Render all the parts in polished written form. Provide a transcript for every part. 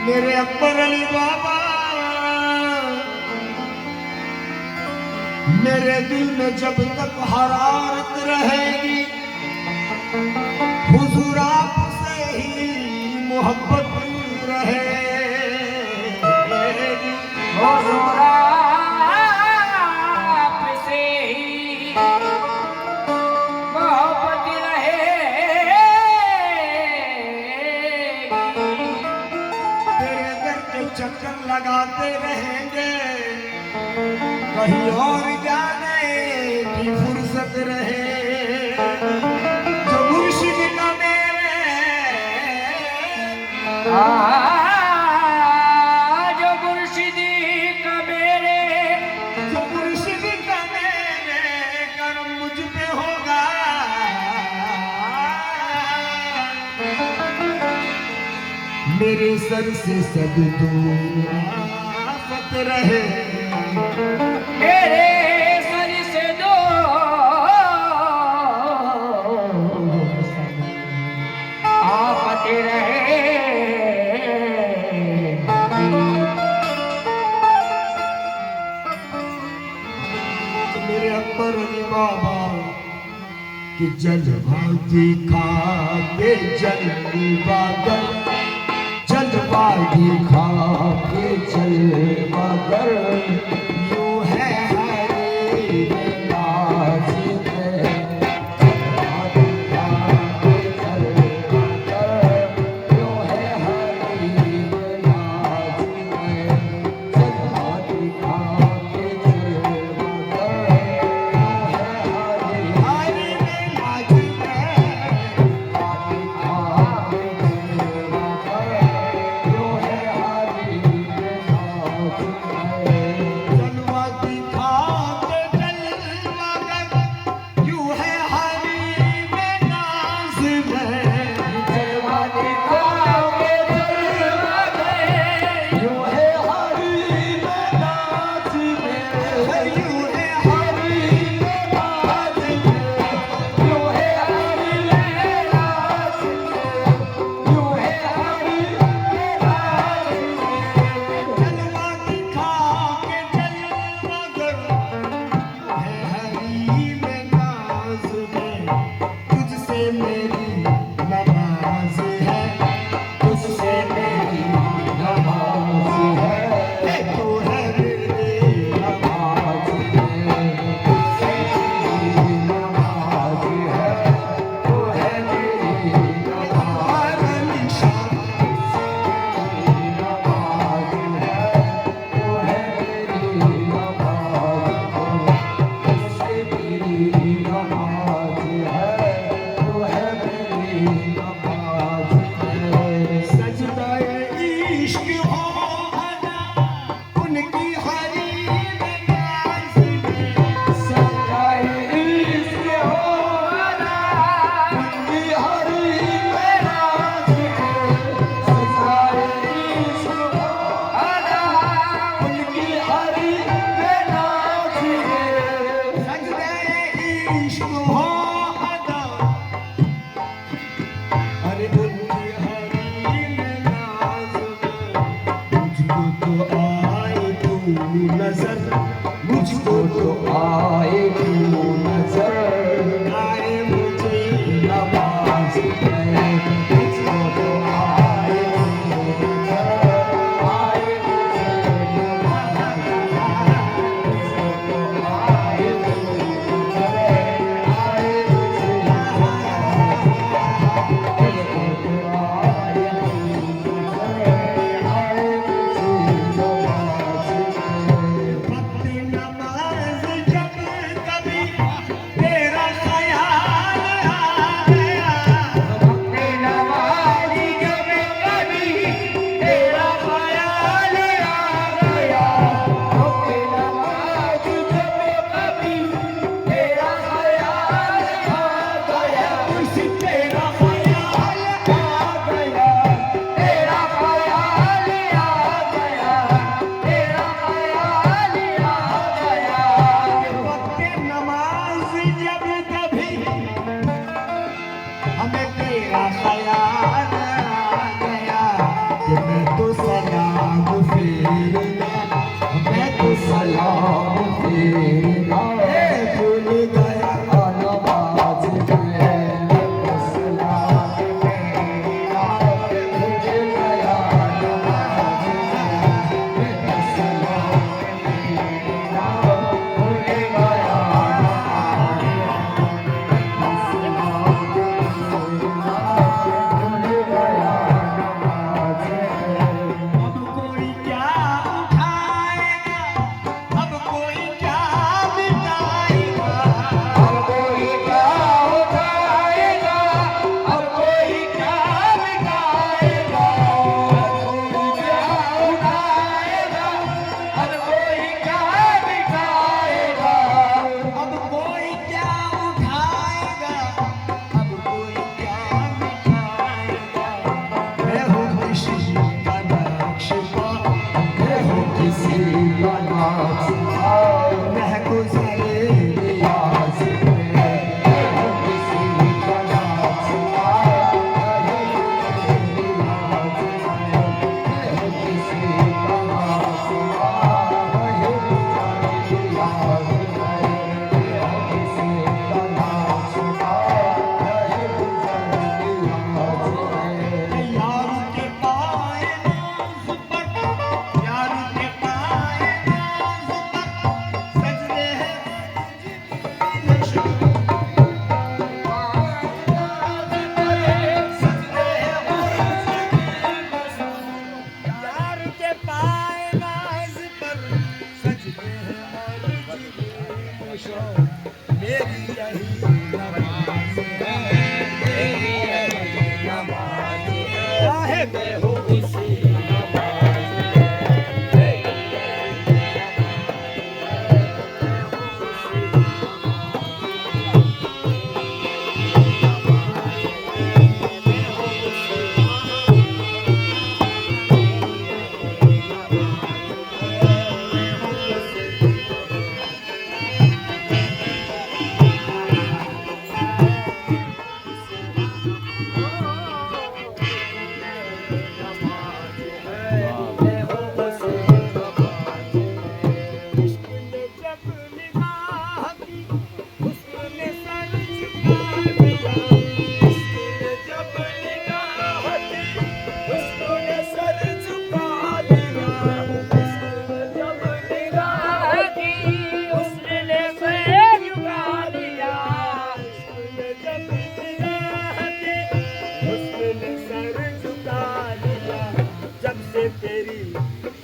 मेरे अकबर अली बाबा मेरे दिल में जब तक हरारत रहेगी हुजूर आपसे ही मोहब्बत रहेगी। हुजूर आपसे ही मोहब्बत रहेगी। तेरे दर के चक्कर लगाते रहेंगे कहीं और जाने की फुर्सत रहे। जो मुर्शिद का मेरे जो मुर्शिदी का मेरे जो मुर्शिद का मेरे करम मुझ पे होगा। मेरे सर से सब दूर आफत रहे। मेरे सर से दो आफत रहे। तो मेरे अकबर अली बाबा कि जलवा दिखा के जलवा कर जलवा दिखा के जलवा कर यूं है हरी नाज में। जलवा दिखा के जलवा कर यूं है हरी नाज में। जलवा दिखा के जलवा कर यूं है हरी नाज में। मुझको तो आए तू नजर आए मुझे नवाज में। मुझको तो आए तू नजर आए मुझे नवाज में। मुझको तो आए तू नजर आए मुझे नवाज में। मुझको तो आए तू नजर आए मुझे नवाज में। तो सलाम फेरना, मैं तो सलाम फेरना, भूल गया नमाज में, मैं तो सलाम फेरना, भूल गया नमाज में, मैं तो सलाम फेरना, भूल गया नमाज में, मैं तो सलाम फेरना, भूल गया नमाज में। अब कोई क्या उठाएगा, अब कोई क्या मिटाएगा, अब कोई क्या उठाएगा, अब कोई क्या मिटाएगा, कोई क्या उठाएगा, अब कोई क्या मिटाएगा, अब कोई क्या उठाएगा, अब कोई क्या मिटाएगा। मैं हूँ किसी का नक्शा, मैं हूँ किसी का नक्शा, मैं गुज़रे रियाज़ में, मैं हूँ किसी का नक्शा, मैं रियाज़ में, मैं हूँ किसी का नक्शा, मैं रियाज़ में, मैं हूँ किसी का नक्शा, मैं रियाज़ में। यार के पाए नाज़ पर, यार के पाए नाज़ पर, सजदे हैं यार के पाए नाज़ पर, सजदे हैं मेरी यही नमाज़ है, मेरी यही नमाज़ है, चाहे मैं हूँ किसी नमाज़ में।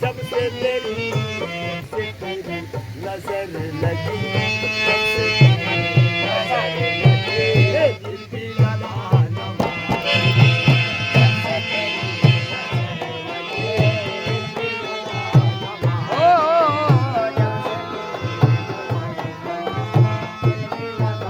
जब से तेरी नजर लगी, जब से तेरी नजर लगी, दिल भी लगा नमाज़, जब से तेरी नजर लगी, दिल भी लगा नमाज़, जब से तेरी नजर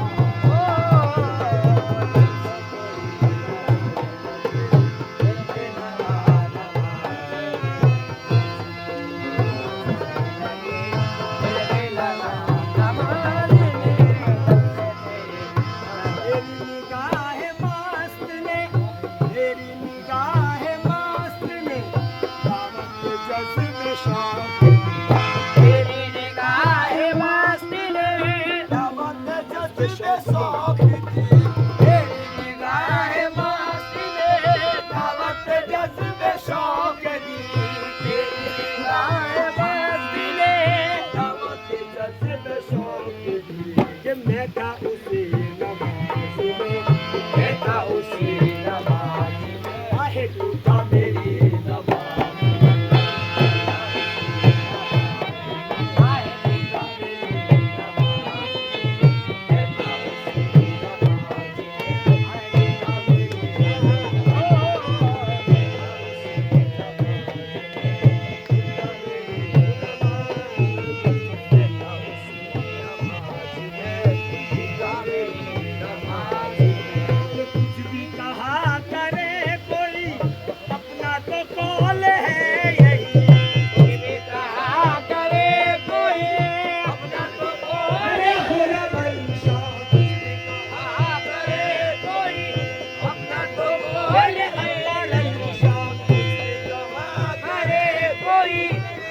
मैं था उसी नमाज़ में, मैं था उसी नमाज़ में, आहे तू था मेरी नमाज़।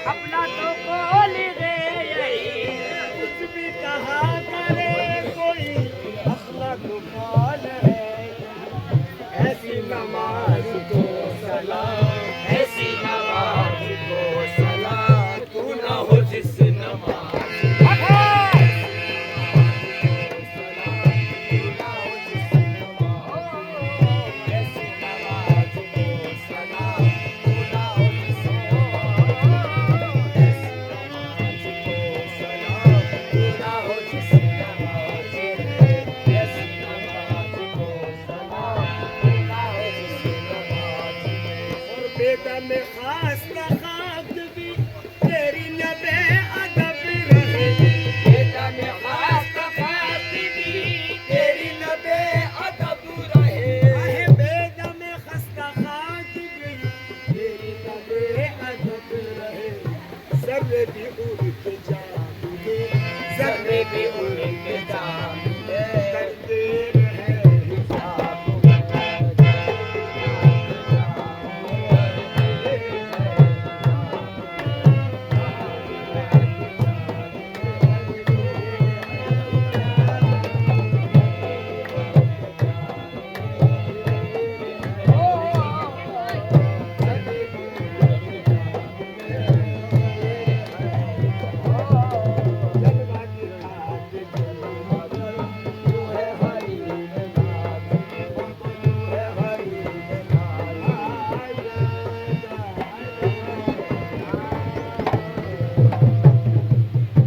अपना तो बोल रे यही कुछ भी कहा करे कोई अपना तो कौन है ऐसी नमाज को सलाम ऐसी नमाज को सलाम तू ना हो जिस नमाज ऐसी नमाज को सलाम तू ना हो जिस ऐसी नमाज को सलाम तू ना हो जिस नमाज ऐसी नमाज को सलाम तू ना हो जिस नमाज और बेदम में खास खाक भी तेरी नबे अदब रहे बेटा में खास खातिबी तेरी नबे अदब रहे आहे बेदम में खस्ता खाक भी तेरी नबे अदब रहे सब दी